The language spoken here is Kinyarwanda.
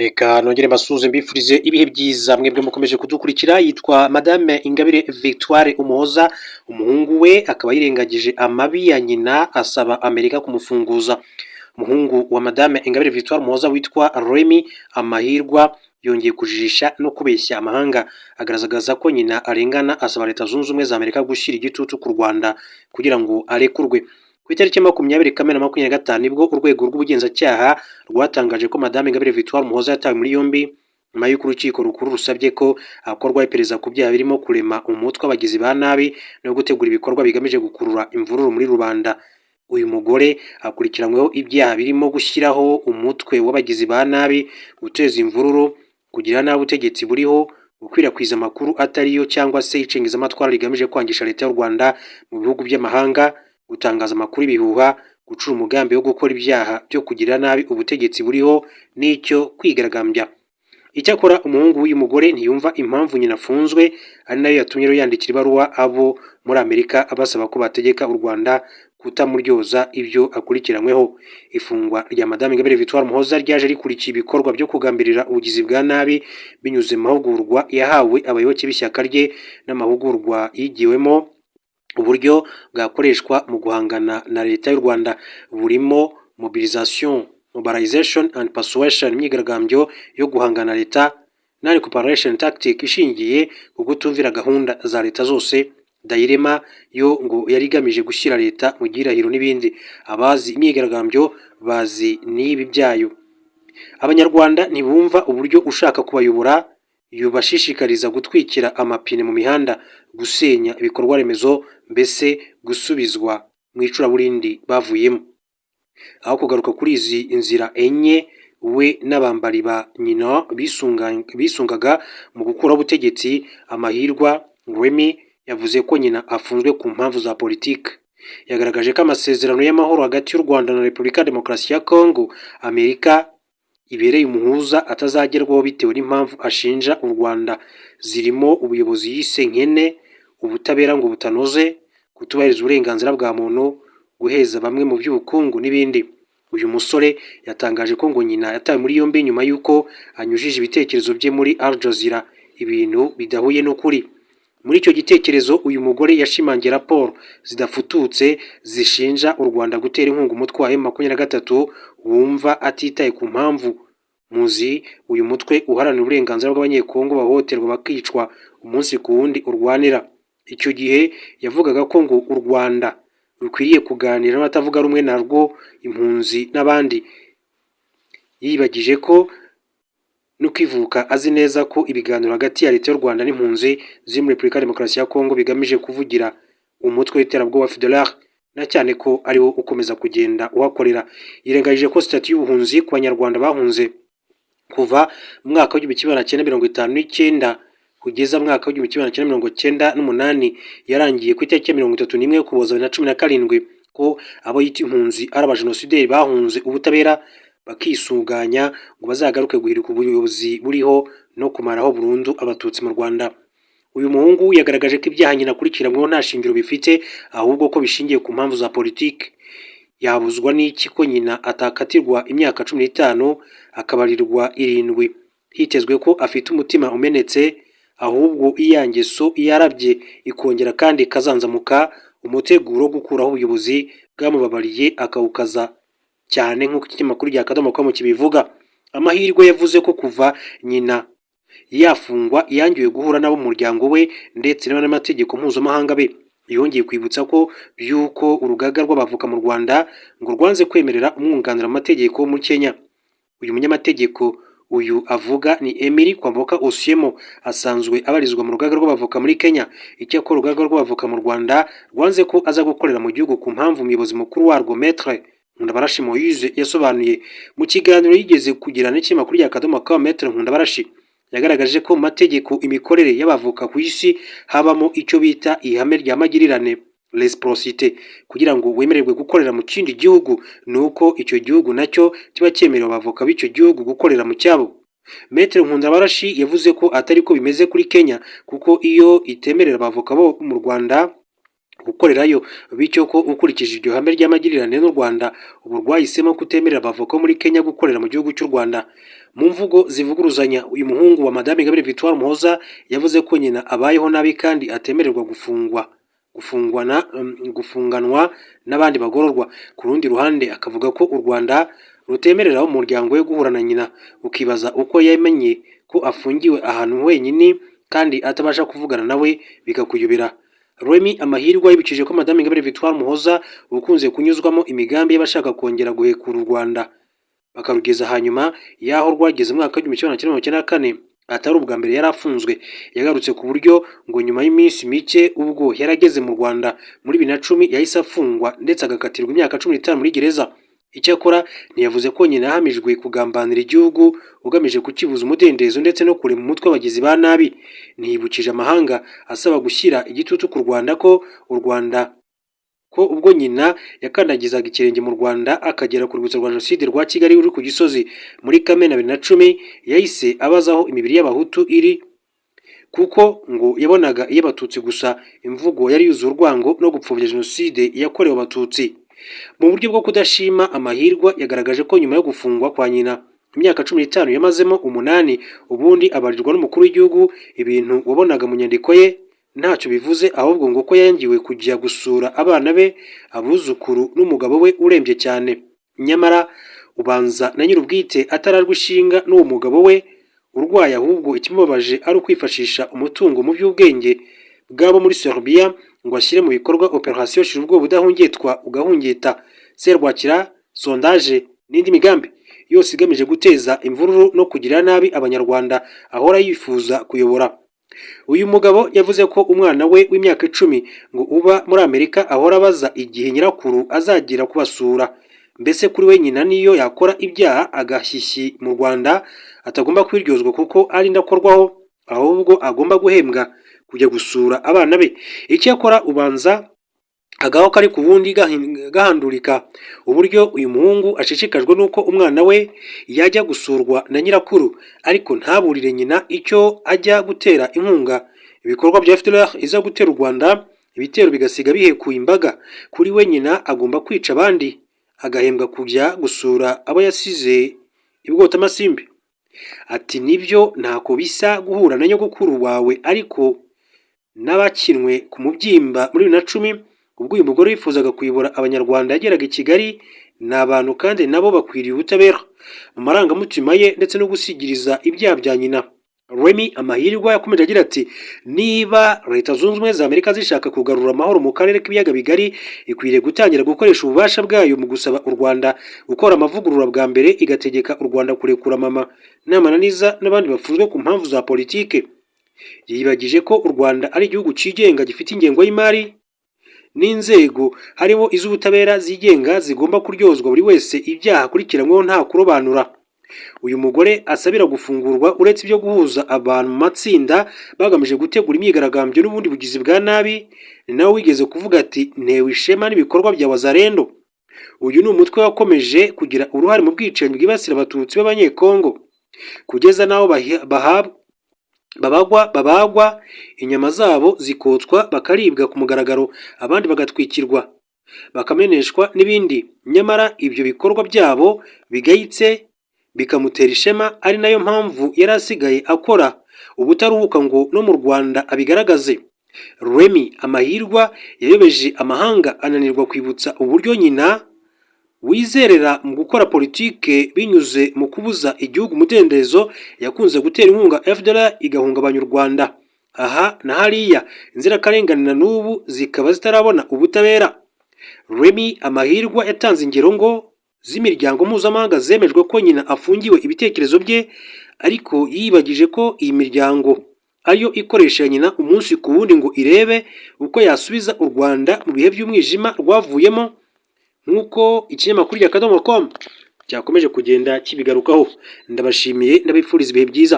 Reka nongere mbasuhuze mbifurize ibihe byiza mwebwe mukomeje kudukurikira. Yitwa Madame Ingabire Victoire Umuhoza, umuhungu we akaba yirengagije amabi ya nyina asaba Amerika kumufunguza. Umuhungu wa Madame Ingabire Victoire Umuhoza witwa Remy Amahirwa yongeye kujijisha no kubeshya amahanga, agaragaza ko nyina arengana, asaba Leta Zunze Ubumwe za Amerika gushyira igitutu ku Rwanda kugira ngo arekurwe. Ku itariki 20 Kamena 2025 nibwo urwego rw'ubugenzacyaha rwatangaje ko Madame Ingabire Victoire Umuhoza yatawe muri yombi nyuma y'uko urukiko rukuru rusabye ko akorwa iperereza ku byaha birimo kurema umutwe abagizi ba nabi no gutegura ibikorwa bigamije gukurura imvururu muri rubanda. Uyu mugore akurikiranyweho ibyaha birimo gushyiraho umutwe w'abagizi ba nabi, guteza imvururu, kugira nabi ubutegetsi buriho, gukwirakwiza amakuru atariyo cyangwa se icengezamatwara rigamije kwangisha Leta y'u Rwanda mu bihugu by'amahanga, gutangaza amakuru ibihuha, gucura umugambi wo gukora ibyaha byo kugira nabi ubutegetsi buriho n'icyo kwigaragambya. Icyakora umuhungu w'uyu mugore ntiyumva impamvu nyina afunzwe, ari nayo yatumye yandikira ibaruwa abo muri Amerika abasaba ko bategeka u Rwanda kutamuryoza ibyo akurikiranyweho. Ifungwa rya Madame Ingabire Victoire Umuhoza ryaje rikurikiye ibikorwa byo kugambirira ubugizi bwa nabi binyuze mu mahugurwa yahawe abayoboke b'ishyaka rye n'amahugurwa yigiwemo uburyo bwakoreshwa mu guhangana na Leta y'u Rwanda, burimo mobilization and persuasion, imyigaragambyo yo guhangana na Leta, non-cooperation tactic ishingiye ku kutumvira gahunda za Leta zose, Dairema yo ngo yari igamije gushyira Leta mu gihirahiro n'ibindi. Abazi imyigaragambyo bazi n'ibi byayo. Abanyarwanda ntibumva uburyo ushaka kubayobora yubashishikariza gutwikira amapine mu mihanda, gusenya ibikorwa remezo, mbese gusubizwa mu icuraburindi bavuyemo. Aho kugaruka kuri izi inzira enye we n'abambari ba nyina bisungaga mu gukuraho ubutegetsi, Amahirwa Remy yavuze ko nyina afunzwe ku mpamvu za politiki. Yagaragaje ko amasezerano y'amahoro hagati y'u Rwanda na Repubulika ya Demokarasi ya Kongo Amerika ibereye umuhuza atazagerwaho bitewe n'impamvu ashinja u Rwanda, zirimo ubuyobozi yise nkene, ubutabera ngo butanoze, kutubahiriza uburenganzira bwa muntu, guheza bamwe mu by'ubukungu n'ibindi. Uyu musore yatangaje ko ngo nyina yatawe muri yombi nyuma y'uko anyujije ibitekerezo bye muri Al Jazeera, ibintu bidahuye n'ukuri. Muri icyo gitekerezo uyu mugore yashimangiye raporo zidafututse zishinja u Rwanda gutera inkunga umutwe wa M23 wumva atitaye ku mpamvu. Muzi uyu mutwe uharanira uburenganzira bw'abanyekongo bahohoterwa bakicwa umunsi ku wundi urwanira. Icyo gihe yavugaga ko ngo u Rwanda rukwiriye kuganira n'abatavuga rumwe narwo, impunzi n'abandi. Yibagije ko no kwivuka azi neza ko ibiganiro hagati ya Leta y'u Rwanda n'impunzi ziri muri Repubulika ya Demokarasi ya Kongo bigamije kuvugira umutwe w'iterabwoba FDLR, na cyane ko ariwo ukomeza kugenda uhakorera. Yirengagije ko sitati y'ubuhunzi ku banyarwanda bahunze kuva mu mwaka w'1959 kugeza mu mwaka w'1998 yarangiye ku itariki ya 31 Ukuboza 2017, ko abo yita impunzi ari abajenosideri bahunze ubutabera bakisuganya ngo bazagaruke guhirika ubuyobozi buriho no kumaraho burundu abatutsi mu Rwanda. Uyu muhungu yagaragaje ko ibyaha nyina akurikiranyweho nta shingiro bifite, ahubwo ko bishingiye ku mpamvu za politiki. Yabuzwa n'iki ko nyina atakatirwa imyaka 15 akabarirwa 7? Hitezwe ko afite umutima umenetse, ahubwo iyangeso yarabye ikongera kandi kazanzamuka, umuteguro wo gukuraho ubuyobozi bwamubabariye akawukaza cyane nk'uko ikinyamakuru rya Akadomo.com kibivuga. Amahirwe yavuze ko kuva nyina yafungwa yangiwe guhura n'abo mu muryango we ndetse n'abanyamategeko mpuzamahanga be. Yongeye kwibutsa ko by'uko urugaga rw'abavoka mu Rwanda ngo rwanze kwemerera umwunganira amategeko muri Kenya. Uyu munyamategeko uyu avuga ni Emily Kwamboka Osiemo, asanzwe abarizwa mu rugaga rw'abavoka muri Kenya. Icyakora urugaga rw'abavoka mu Rwanda rwanze ko aza gukorera mu gihugu ku mpamvu umuyobozi mukuru warwo Maître Nkundabarashi Moise yasobanuye mu kiganiro yigeze kugirana n'ikinyamakuru rya Akadomo.com. Maître Nkundabarashi yagaragaje ko mu mategeko imikorere y'abavoka ku isi habamo icyo bita ihame rya magirirane, reciprocité. Kugira ngo wemererwe gukorera mu kindi gihugu nuko icyo gihugu nacyo kiba cyemerera abavoka b'icyo gihugu gukorera mu cyabo. Maître Nkundabarashi yavuze ko atari ko bimeze kuri Kenya, kuko iyo itemerera abavoka bo mu Rwanda gukorerayo, bityo ko ukurikije iryo hame ry'amagirirane n'u Rwanda ubu rwahisemo kutemerera abavoka muri Kenya gukorera mu gihugu cy'u Rwanda. Mu mvugo zivuguruzanya, uyu muhungu wa Madame Ingabire Victoire Umuhoza yavuze ko nyina abayeho nabi kandi atemererwa gufunganwa n'abandi bagororwa. Ku rundi ruhande akavuga ko u Rwanda rutemerera umuryango we guhura na nyina. Ukibaza uko yamenye ko afungiwe ahantu wenyine kandi atabasha kuvugana nawe bikakuyobera. Remy Amahirwa yibukije ko Madame Ingabire Victoire Umuhoza ukunze kunyuzwamo imigambi y'abashaka kongera guhekura u Rwanda bakarugeza hanyuma y'aho rwageze mu mwaka w'1994 atari ubwa mbere yari afunzwe. Yagarutse ku buryo ngo nyuma y'iminsi mike ubwo yarageze mu Rwanda muri 2010 yahise afungwa ndetse agakatirwa imyaka 15 muri gereza. Icyakora ntiyavuze ko nyina yahamijwe kugambanira igihugu ugamije kukibuza umudendezo ndetse no kurema umutwe w'abagizi ba nabi. Ntiyibukije amahanga asaba gushyira igitutu ku Rwanda ko ubwo nyina yakandagizaga ikirenge mu Rwanda akagera ku rwibutso rwa Jenoside rwa Kigali ruri ku Gisozi muri Kamena 2010 yahise abazaho imibiri y'abahutu iri, kuko ngo yabonaga iy'abatutsi gusa. Imvugo yari yuzuye urwango no gupfobya Jenoside yakorewe abatutsi. Mu buryo bwo kudashima, Amahirwa yagaragaje ko nyuma yo gufungwa kwa nyina imyaka 15 yamazemo 8 ubundi abarirwa n'umukuru w'igihugu, ibintu wabonaga mu nyandiko ye ntacyo bivuze, ahubwo ngo ko yangiwe kujya gusura abana be, abuzukuru n'umugabo we urembye cyane. Nyamara ubanza na nyir'ubwite atararwa ishinga n'uwo mugabo we urwaye, ahubwo ikimubabaje ari ukwifashisha umutungo mu by'ubwenge bwabo muri Serbia ngo ashyire mu bikorwa operation shira ubwoba udahungetwa ugahungeta, serwakira, sondage n'indi migambi yose igamije guteza imvururu no kugirira nabi abanyarwanda ahora yifuza kuyobora. Uyu mugabo yavuze ko umwana we w'imyaka 10 ngo uba muri Amerika ahora abaza igihe nyirakuru azagira kubasura. Mbese kuri we nyina niyo yakora ibyaha agashyishyi mu Rwanda atagomba kwiryozwa kuko ari ndakorwaho, ahubwo agomba guhembwa kujya gusura abana be. Icyakora ubanza agaho kari ku bundi gahandurika uburyo uyu muhungu ashishikajwe n'uko umwana we yajya gusurwa na nyirakuru, ariko ntaburire nyina icyo ajya gutera inkunga ibikorwa bya FDLR iza gutera u Rwanda, ibitero bigasiga bihekuye imbaga. Kuri we nyina agomba kwica abandi agahembwa kujya gusura abo yasize ibwota amasimbi. Ati nibyo ntako bisa guhura na nyogokuru wawe, ariko n'abakinwe ku mubyimba muri 2010 ubwo uyu mugore wifuzaga kuyobora abanyarwanda yageraga i Kigali ni abantu kandi nabo bakwiriye ubutabera mu marangamutima ye ndetse no gusigiriza ibyaha bya nyina. Remy Amahirwa yakomeje agira ati niba Leta Zunze Ubumwe za Amerika zishaka kugarura amahoro mu karere k'ibiyaga bigari, ikwiriye gutangira gukoresha ububasha bwayo mu gusaba u Rwanda gukora amavugurura bwa mbere, igategeka u Rwanda kurekura Mama N'Amananiza n'abandi bafunzwe ku mpamvu za politike. Yibagije ko u Rwanda ari igihugu cyigenga gifite ingengo y'imari n'inzego harimo iz'ubutabera zigenga zigomba kuryozwa buri wese ibyaha akurikiranyweho nta kurobanura. Uyu mugore asabira gufungurwa uretse ibyo guhuza abantu mu matsinda bagamije gutegura imyigaragambyo n'ubundi bugizi bwa nabi. Nawe wigeze kuvuga ati ntewe ishema n'ibikorwa bya Wazalendo. Uyu ni umutwe wakomeje kugira uruhare mu bwicanyi bwibasira abatutsi b'abanyekongo kugeza naho babagwa inyama zabo zikotswa bakaribwa ku mugaragaro, abandi bagatwikirwa bakameneshwa n'ibindi. Nyamara ibyo bikorwa byabo bigayitse bikamutera ishema, ari nayo mpamvu yari asigaye akora ubutaruhuka ngo no mu Rwanda abigaragaze. Remy Amahirwa yayobeje amahanga ananirwa kwibutsa uburyo nyina wizerera mu gukora politike binyuze mu kubuza igihugu umudendezo yakunze gutera inkunga FDLR igahungabanya u Rwanda. Aha na hariya inzirakarengane na n'ubu zikaba zitarabona ubutabera. Remy Amahirwa yatanze ingero ngo z'imiryango mpuzamahanga zemejwe ko nyina afungiwe ibitekerezo bye, ariko yibagije ko iyi miryango ariyo ikoresha nyina umunsi ku wundi ngo irebe uko yasubiza u Rwanda mu bihe by'umwijima rwavuyemo, nk'uko ikinyamakuru ya Akadomo.com cyakomeje kugenda kibigarukaho. Ndabashimiye ndabifuriza ibihe byiza.